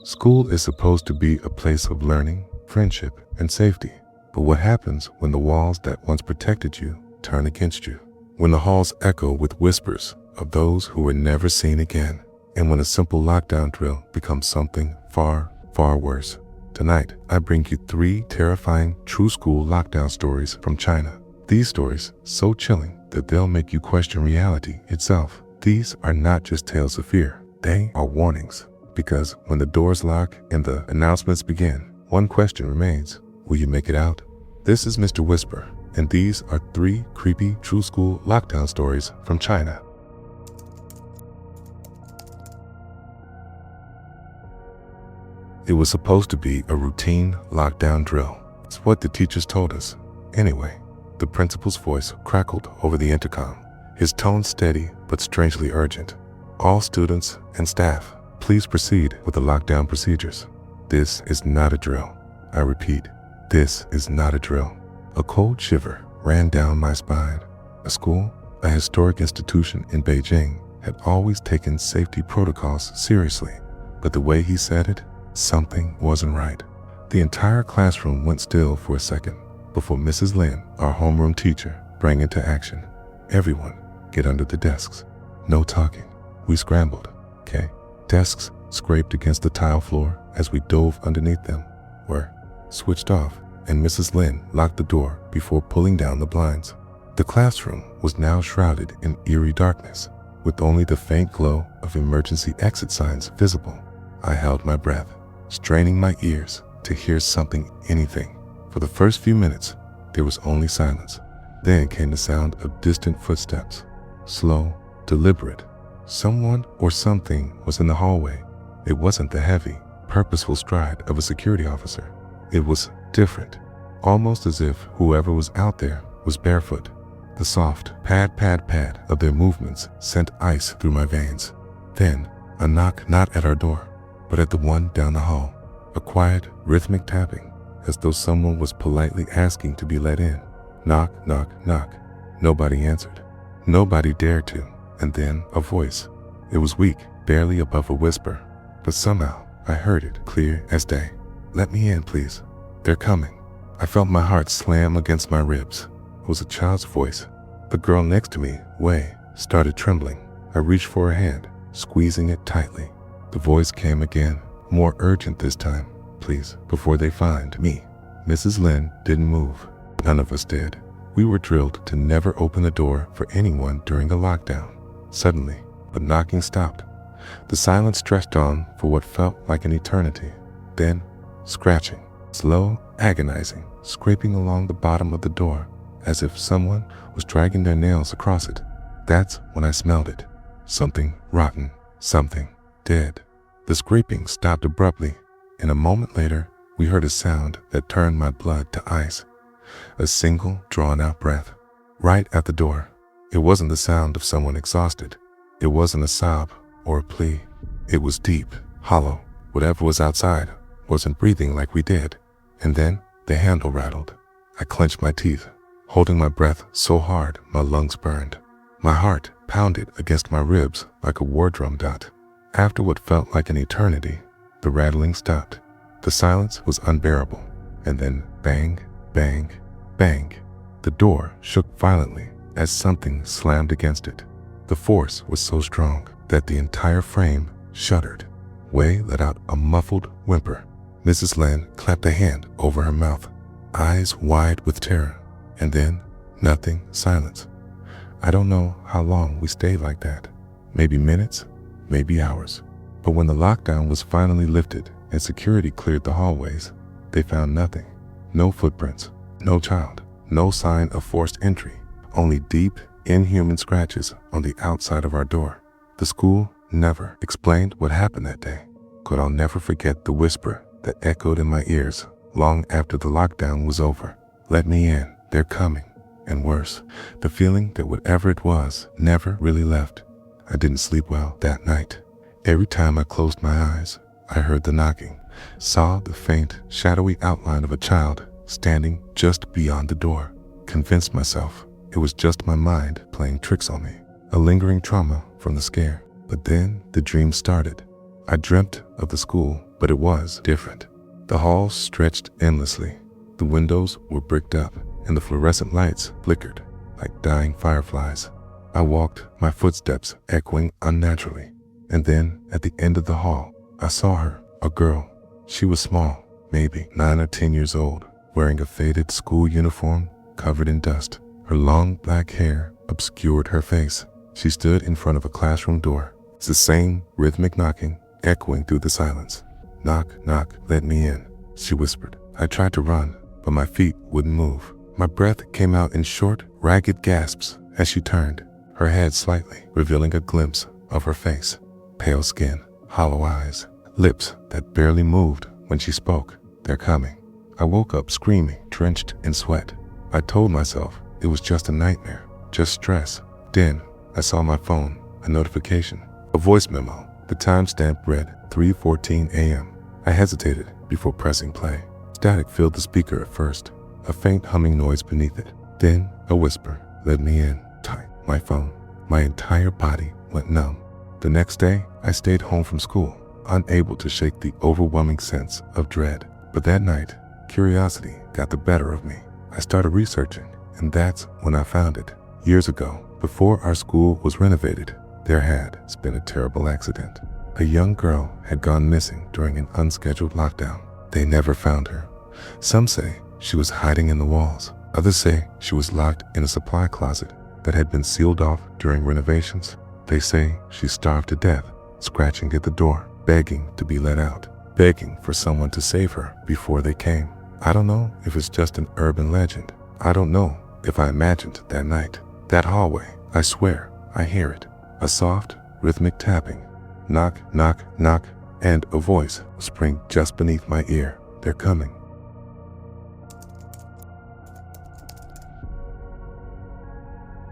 School is supposed to be a place of learning, friendship, and safety. But what happens when the walls that once protected you turn against you? When the halls echo with whispers of those who were never seen again? And when a simple lockdown drill becomes something far, far worse? Tonight, I bring you 3 terrifying true school lockdown stories from China. These stories, so chilling that they'll make you question reality itself. These are not just tales of fear, they are warnings. Because when the doors lock and the announcements begin, one question remains: will you make it out? This is Mr. Whisper, and these are 3 creepy true school lockdown stories from China. It was supposed to be a routine lockdown drill. It's what the teachers told us. Anyway, the principal's voice crackled over the intercom, his tone steady but strangely urgent. All students and staff, please proceed with the lockdown procedures. This is not a drill. I repeat, this is not a drill. A cold shiver ran down my spine. A school, a historic institution in Beijing, had always taken safety protocols seriously. But the way he said it, something wasn't right. The entire classroom went still for a second before Mrs. Lin, our homeroom teacher, sprang into action. Everyone, get under the desks. No talking. We scrambled, okay? Desks scraped against the tile floor as we dove underneath them, were switched off, and Mrs. Lin locked the door before pulling down the blinds. The classroom was now shrouded in eerie darkness, with only the faint glow of emergency exit signs visible. I held my breath, straining my ears to hear something, anything. For the first few minutes, there was only silence. Then came the sound of distant footsteps, slow, deliberate. Someone or something was in the hallway. It wasn't the heavy, purposeful stride of a security officer. It was different, almost as if whoever was out there was barefoot. The soft pad, pad, pad of their movements sent ice through my veins. Then a knock, not at our door, but at the one down the hall. A quiet, rhythmic tapping, as though someone was politely asking to be let in. Knock, knock, knock. Nobody answered. Nobody dared to. And then a voice. It was weak, barely above a whisper, but somehow I heard it clear as day. Let me in, please. They're coming. I felt my heart slam against my ribs. It was a child's voice. The girl next to me, Wei, started trembling. I reached for her hand, squeezing it tightly. The voice came again, more urgent this time. Please, before they find me. Mrs. Lin didn't move. None of us did. We were drilled to never open the door for anyone during a lockdown. Suddenly, the knocking stopped. The silence stretched on for what felt like an eternity. Then, scratching, slow, agonizing, scraping along the bottom of the door, as if someone was dragging their nails across it. That's when I smelled it. Something rotten, something dead. The scraping stopped abruptly, and a moment later, we heard a sound that turned my blood to ice. A single, drawn-out breath, right at the door. It wasn't the sound of someone exhausted. It wasn't a sob or a plea. It was deep, hollow. Whatever was outside wasn't breathing like we did. And then the handle rattled. I clenched my teeth, holding my breath so hard my lungs burned. My heart pounded against my ribs like a war drum dot. After what felt like an eternity, the rattling stopped. The silence was unbearable. And then bang, bang, bang. The door shook violently as something slammed against it. The force was so strong that the entire frame shuddered. Wei let out a muffled whimper. Mrs. Lin clapped a hand over her mouth, eyes wide with terror. And then, nothing, silence. I don't know how long we stayed like that. Maybe minutes, maybe hours. But when the lockdown was finally lifted and security cleared the hallways, they found nothing. No footprints, no child, no sign of forced entry, only deep, inhuman scratches on the outside of our door. The school never explained what happened that day. But I'll never forget the whisper that echoed in my ears long after the lockdown was over. Let me in, they're coming. And worse, the feeling that whatever it was never really left. I didn't sleep well that night. Every time I closed my eyes, I heard the knocking, saw the faint, shadowy outline of a child standing just beyond the door. Convinced myself it was just my mind playing tricks on me, a lingering trauma from the scare. But then the dream started. I dreamt of the school, but but it was different. The hall stretched endlessly. The windows were bricked up, and the fluorescent lights flickered like dying fireflies. I walked, my footsteps echoing unnaturally, and then at the end of the hall, I saw her, a girl. She was small, maybe 9 or 10 years old, wearing a faded school uniform covered in dust. Her long black hair obscured her face. She stood in front of a classroom door. It's the same rhythmic knocking echoing through the silence. "Knock, knock, let me in," she whispered. I tried to run, but my feet wouldn't move. My breath came out in short, ragged gasps as she turned, her head slightly, revealing a glimpse of her face. Pale skin, hollow eyes, lips that barely moved when she spoke. "They're coming." I woke up screaming, drenched in sweat. I told myself it was just a nightmare, just stress. Then I saw my phone, a notification, a voice memo. The timestamp read 3:14 a.m. I hesitated before pressing play. Static filled the speaker at first, a faint humming noise beneath it. Then a whisper, "Let me in." Tight. My phone. My entire body went numb. The next day, I stayed home from school, unable to shake the overwhelming sense of dread. But that night, curiosity got the better of me. I started researching, and that's when I found it. Years ago, before our school was renovated, there had been a terrible accident. A young girl had gone missing during an unscheduled lockdown. They never found her. Some say she was hiding in the walls. Others say she was locked in a supply closet that had been sealed off during renovations. They say she starved to death, scratching at the door, begging to be let out, begging for someone to save her before they came. I don't know if it's just an urban legend. I don't know if I imagined that night. That hallway, I swear, I hear it. A soft, rhythmic tapping. Knock, knock, knock, and a voice whispering just beneath my ear. "They're coming."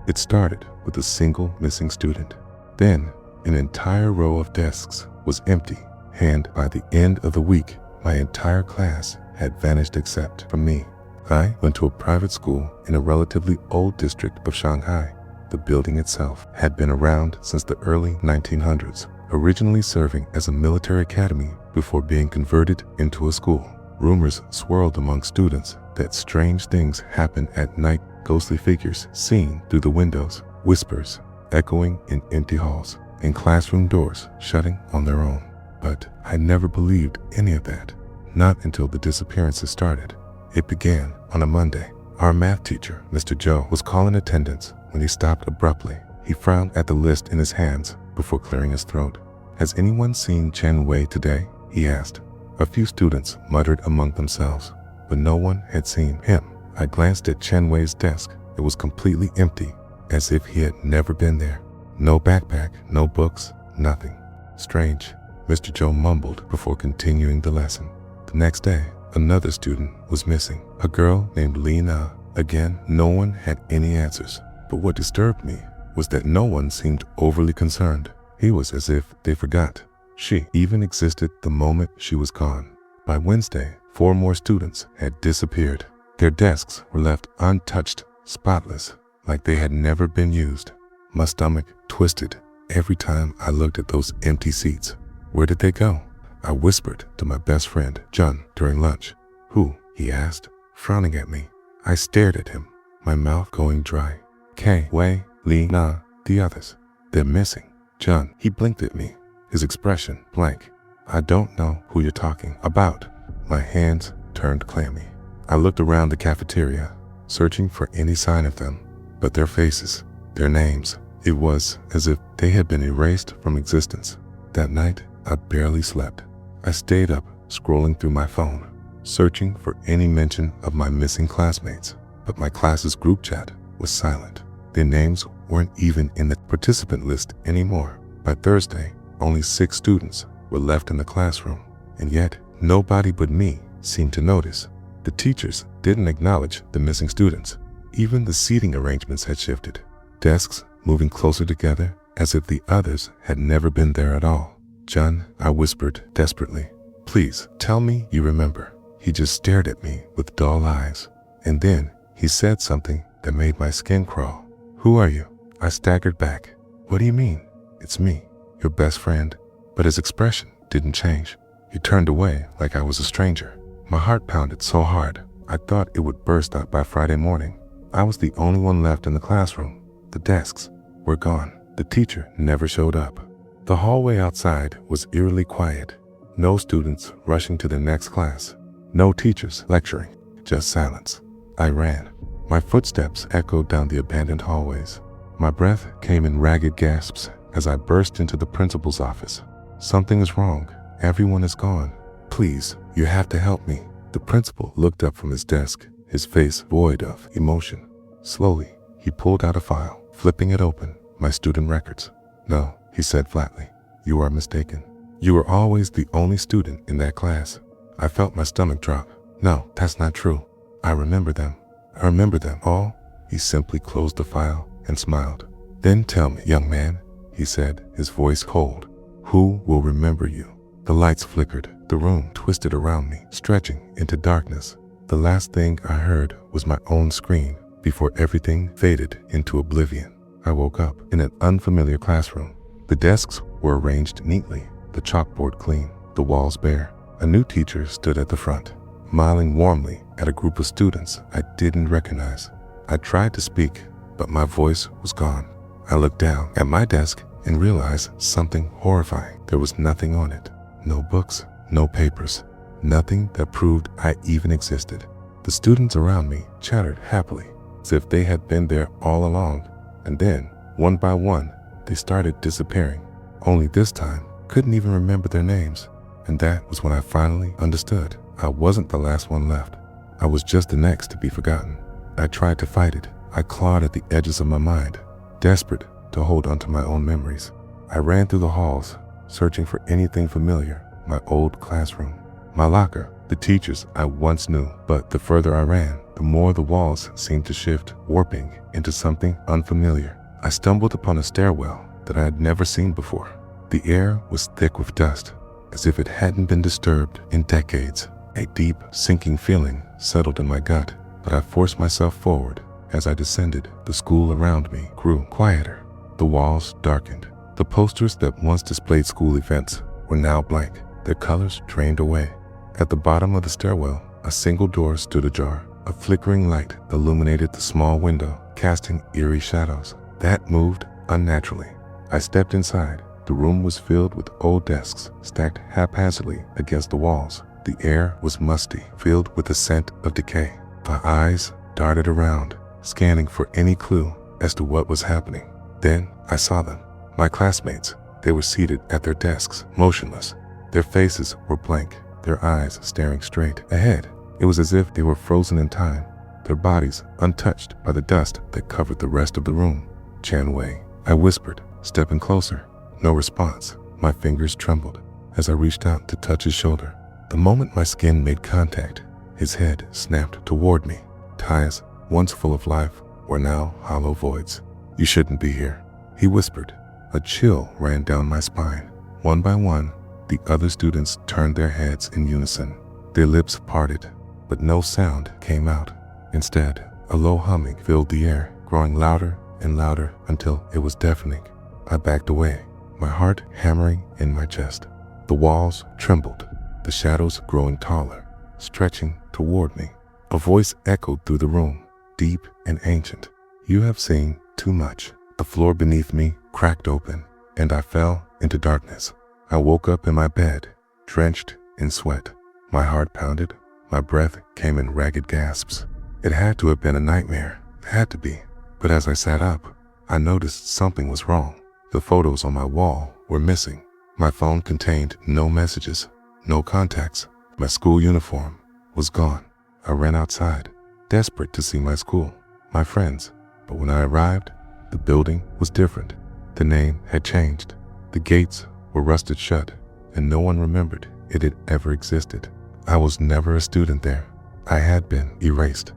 It started with a single missing student. Then, an entire row of desks was empty, and by the end of the week, my entire class had vanished except for me. I went to a private school in a relatively old district of Shanghai. The building itself had been around since the early 1900s, originally serving as a military academy before being converted into a school. Rumors swirled among students that strange things happened at night, ghostly figures seen through the windows, whispers echoing in empty halls, and classroom doors shutting on their own. But I never believed any of that, not until the disappearances started. It began on a Monday. Our math teacher, Mr. Joe, was calling attendance when he stopped abruptly. He frowned at the list in his hands before clearing his throat. "Has anyone seen Chen Wei today?" he asked. A few students muttered among themselves, but no one had seen him. I glanced at Chen Wei's desk. It was completely empty, as if he had never been there. No backpack, no books, nothing. "Strange," Mr. Joe mumbled before continuing the lesson. The next day, another student was missing, a girl named Lena. Again, no one had any answers. But what disturbed me was that no one seemed overly concerned. It was as if they forgot she even existed the moment she was gone. By Wednesday, 4 more students had disappeared. Their desks were left untouched, spotless, like they had never been used. My stomach twisted every time I looked at those empty seats. Where did they go? I whispered to my best friend, John, during lunch. "Who?" he asked, frowning at me. I stared at him, my mouth going dry. "K, Wei, Li, Na, the others. They're missing." John, he blinked at me, his expression blank. "I don't know who you're talking about." My hands turned clammy. I looked around the cafeteria, searching for any sign of them, but their faces, their names, it was as if they had been erased from existence. That night, I barely slept. I stayed up, scrolling through my phone, searching for any mention of my missing classmates, but my class's group chat was silent. Their names weren't even in the participant list anymore. By Thursday, only 6 students were left in the classroom, and yet nobody but me seemed to notice. The teachers didn't acknowledge the missing students. Even the seating arrangements had shifted, desks moving closer together as if the others had never been there at all. "John," I whispered desperately, "please tell me you remember." He just stared at me with dull eyes, and then he said something that made my skin crawl. "Who are you?" I staggered back. "What do you mean?" "It's me, your best friend." But his expression didn't change. He turned away like I was a stranger. My heart pounded so hard, I thought it would burst out by Friday morning. I was the only one left in the classroom. The desks were gone. The teacher never showed up. The hallway outside was eerily quiet. No students rushing to their next class. No teachers lecturing. Just silence. I ran. My footsteps echoed down the abandoned hallways. My breath came in ragged gasps as I burst into the principal's office. Something is wrong. Everyone is gone. Please, you have to help me. The principal looked up from his desk, his face void of emotion. Slowly, he pulled out a file, flipping it open. My student records. No, he said flatly. You are mistaken. You were always the only student in that class. I felt my stomach drop. No, that's not true. I remember them. I remember them all. He simply closed the file and smiled. Then tell me, young man, he said, his voice cold. Who will remember you? The lights flickered. The room twisted around me, stretching into darkness. The last thing I heard was my own scream before everything faded into oblivion. I woke up in an unfamiliar classroom. The desks were arranged neatly, the chalkboard clean, the walls bare. A new teacher stood at the front, smiling warmly at a group of students I didn't recognize. I tried to speak, but my voice was gone. I looked down at my desk and realized something horrifying. There was nothing on it. No books, no papers, nothing that proved I even existed. The students around me chattered happily, as if they had been there all along, and then, one by one, they started disappearing. Only this time, couldn't even remember their names, and that was when I finally understood. I wasn't the last one left. I was just the next to be forgotten. I tried to fight it. I clawed at the edges of my mind, desperate to hold onto my own memories. I ran through the halls, searching for anything familiar. My old classroom, my locker, the teachers I once knew. But the further I ran, the more the walls seemed to shift, warping into something unfamiliar. I stumbled upon a stairwell that I had never seen before. The air was thick with dust, as if it hadn't been disturbed in decades. A deep, sinking feeling settled in my gut, but I forced myself forward. As I descended, the school around me grew quieter. The walls darkened. The posters that once displayed school events were now blank, their colors drained away. At the bottom of the stairwell, a single door stood ajar. A flickering light illuminated the small window, casting eerie shadows. That moved unnaturally. I stepped inside. The room was filled with old desks, stacked haphazardly against the walls. The air was musty, filled with the scent of decay. My eyes darted around, scanning for any clue as to what was happening. Then I saw them, my classmates. They were seated at their desks, motionless. Their faces were blank, their eyes staring straight ahead. It was as if they were frozen in time, their bodies untouched by the dust that covered the rest of the room. Chan Wei, I whispered, stepping closer. No response. My fingers trembled as I reached out to touch his shoulder. The moment my skin made contact, his head snapped toward me. Ties, once full of life, were now hollow voids. You shouldn't be here, he whispered. A chill ran down my spine. One by one, the other students turned their heads in unison. Their lips parted, but no sound came out. Instead, a low humming filled the air, growing louder and louder until it was deafening. I backed away, my heart hammering in my chest. The walls trembled, the shadows growing taller, stretching toward me. A voice echoed through the room, deep and ancient. You have seen too much. The floor beneath me cracked open, and I fell into darkness. I woke up in my bed, drenched in sweat. My heart pounded, my breath came in ragged gasps. It had to have been a nightmare, it had to be. But as I sat up, I noticed something was wrong. The photos on my wall were missing. My phone contained no messages, no contacts. My school uniform was gone. I ran outside, desperate to see my school, my friends. But when I arrived, the building was different. The name had changed. The gates were rusted shut, and no one remembered it had ever existed. I was never a student there. I had been erased.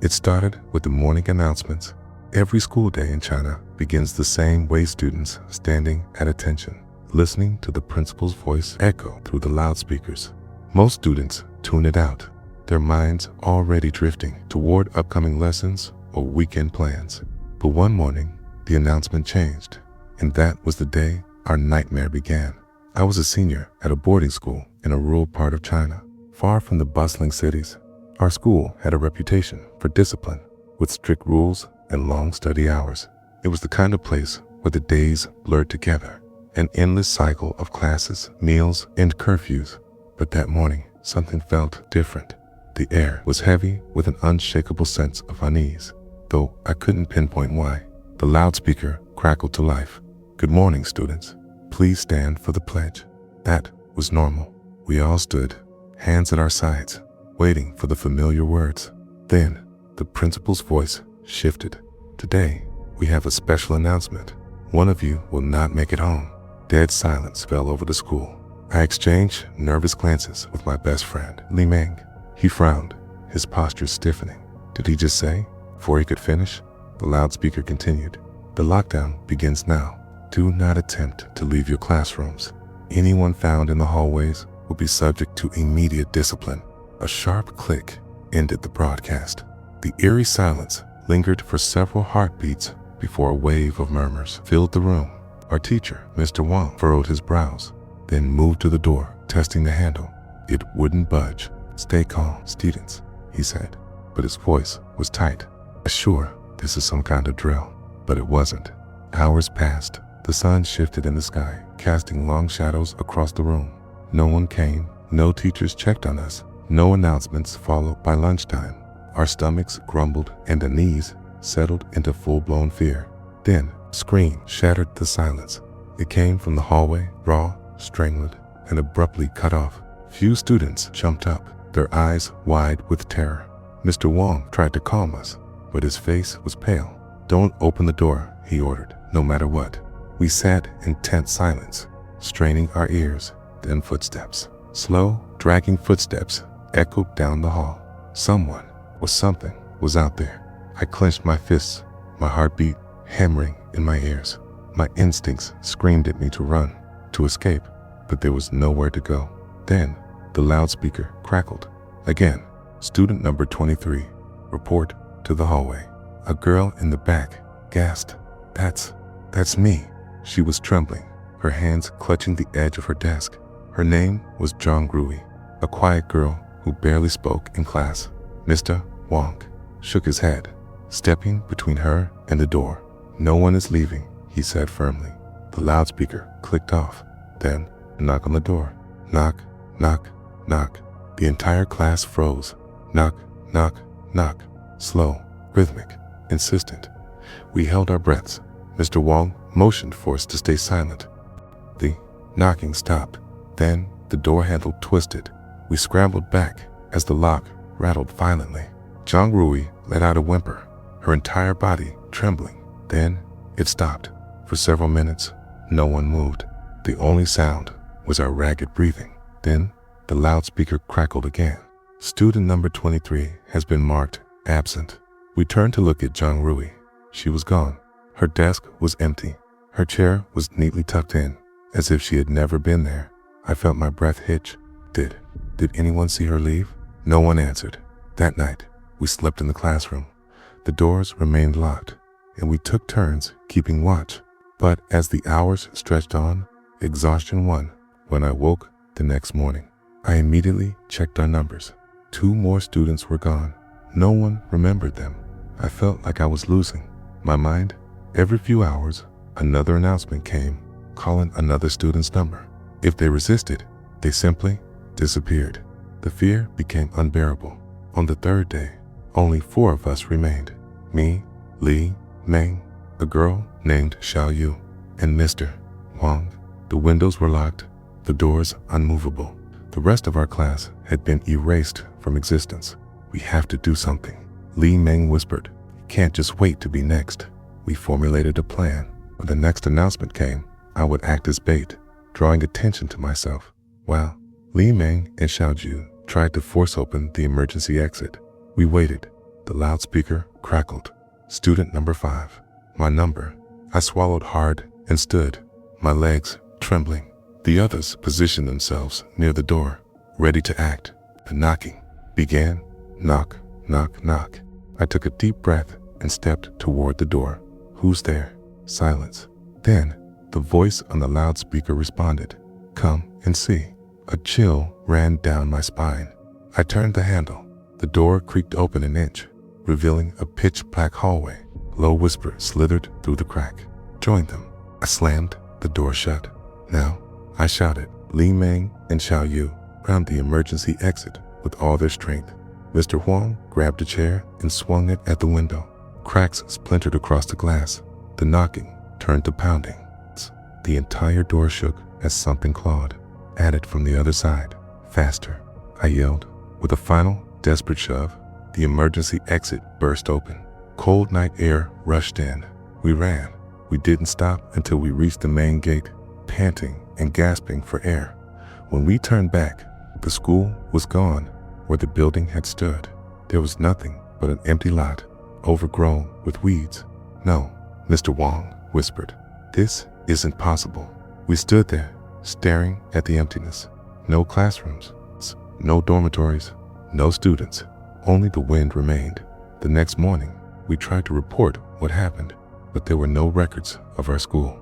It started with the morning announcements. Every school day in China begins the same way, students standing at attention, listening to the principal's voice echo through the loudspeakers. Most students tune it out, their minds already drifting toward upcoming lessons or weekend plans. But one morning, the announcement changed. And that was the day our nightmare began. I was a senior at a boarding school in a rural part of China, far from the bustling cities. Our school had a reputation for discipline, with strict rules and long study hours. It was the kind of place where the days blurred together, an endless cycle of classes, meals, and curfews. But that morning, something felt different. The air was heavy with an unshakable sense of unease, though I couldn't pinpoint why. The loudspeaker crackled to life. "Good morning, students. Please stand for the pledge." That was normal. We all stood, hands at our sides, waiting for the familiar words. Then, the principal's voice shifted. "Today, we have a special announcement. One of you will not make it home." Dead silence fell over the school. I exchanged nervous glances with my best friend, Li Meng. He frowned, his posture stiffening. Did he just say? Before he could finish, the loudspeaker continued. "The lockdown begins now. Do not attempt to leave your classrooms. Anyone found in the hallways will be subject to immediate discipline." A sharp click ended the broadcast. The eerie silence lingered for several heartbeats before a wave of murmurs filled the room. Our teacher, Mr. Wang, furrowed his brows, then moved to the door, testing the handle. It wouldn't budge. "Stay calm, students," he said, but his voice was tight. Sure, this is some kind of drill, but it wasn't. Hours passed. The sun shifted in the sky, casting long shadows across the room. No one came, no teachers checked on us, no announcements followed by lunchtime. Our stomachs grumbled and unease settled into full-blown fear. Then, a scream shattered the silence. It came from the hallway, raw, strangled, and abruptly cut off. Few students jumped up, their eyes wide with terror. Mr. Wang tried to calm us, but his face was pale. "Don't open the door," he ordered, "no matter what." We sat in tense silence, straining our ears. Then footsteps, slow, dragging footsteps, echoed down the hall. Someone, or something, was out there. I clenched my fists, my heartbeat hammering in my ears. My instincts screamed at me to run, to escape, but there was nowhere to go. Then, the loudspeaker crackled. Again, "Student number 23, report to the hallway." A girl in the back gasped. That's me." She was trembling, her hands clutching the edge of her desk. Her name was Zhang Rui, a quiet girl who barely spoke in class. Mr. Wang shook his head, stepping between her and the door. "No one is leaving," he said firmly. The loudspeaker clicked off. Then, a knock on the door. Knock, knock, knock. The entire class froze. Knock, knock, knock. Slow, rhythmic, insistent. We held our breaths. Mr. Wang motioned for us to stay silent. The knocking stopped. Then the door handle twisted. We scrambled back as the lock rattled violently. Zhang Rui let out a whimper, her entire body trembling. Then it stopped. For several minutes, no one moved. The only sound was our ragged breathing. Then the loudspeaker crackled again. "Student number 23 has been marked absent." We turned to look at Zhang Rui. She was gone. Her desk was empty. Her chair was neatly tucked in, as if she had never been there. I felt my breath hitch. Did anyone see her leave? No one answered. That night, we slept in the classroom. The doors remained locked, and we took turns keeping watch. But as the hours stretched on, exhaustion won. When I woke the next morning, I immediately checked our numbers. 2 more students were gone. No one remembered them. I felt like I was losing my mind. Every few hours, another announcement came, calling another student's number. If they resisted, they simply disappeared. The fear became unbearable. On the 3rd day, only 4 of us remained. Me, Li, Meng, a girl named Xiao Yu, and Mr. Wang. The windows were locked, the doors unmovable. The rest of our class had been erased from existence. "We have to do something," Li Meng whispered. "Can't just wait to be next." We formulated a plan. When the next announcement came, I would act as bait, drawing attention to myself, while Li Meng and Xiao Ju tried to force open the emergency exit. We waited. The loudspeaker crackled. "Student number 5. My number." I swallowed hard and stood, my legs trembling. The others positioned themselves near the door, ready to act. The knocking began. Knock, knock, knock. I took a deep breath and stepped toward the door. "Who's there?" Silence. Then The voice on the loudspeaker responded, "Come and see." A chill ran down my spine. I turned the handle. The door creaked open an inch, revealing a pitch-black hallway. A low whisper slithered through the crack. "Join them." I slammed the door shut. "Now," I shouted. Li Meng and Xiao Yu round the emergency exit with all their strength. Mr. Huang grabbed a chair and swung it at the window. Cracks splintered across the glass. The knocking turned to pounding. The entire door shook as something clawed at it from the other side. "Faster," I yelled. With a final, desperate shove, the emergency exit burst open. Cold night air rushed in. We ran. We didn't stop until we reached the main gate, panting and gasping for air. When we turned back, the school was gone where the building had stood. There was nothing but an empty lot, overgrown with weeds. "No," Mr. Wang whispered. "This isn't possible." We stood there, staring at the emptiness. No classrooms, no dormitories, no students. Only the wind remained. The next morning, we tried to report what happened, but there were no records of our school.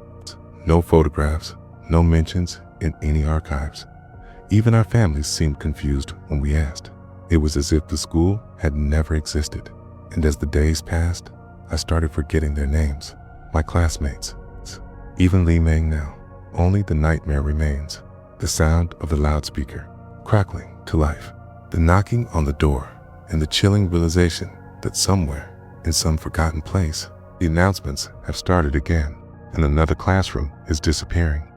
No photographs, no mentions in any archives. Even our families seemed confused when we asked. It was as if the school had never existed. And as the days passed, I started forgetting their names, my classmates. Even Li Meng now. Only the nightmare remains. The sound of the loudspeaker, crackling to life. The knocking on the door, and the chilling realization that somewhere, in some forgotten place, the announcements have started again, and another classroom is disappearing.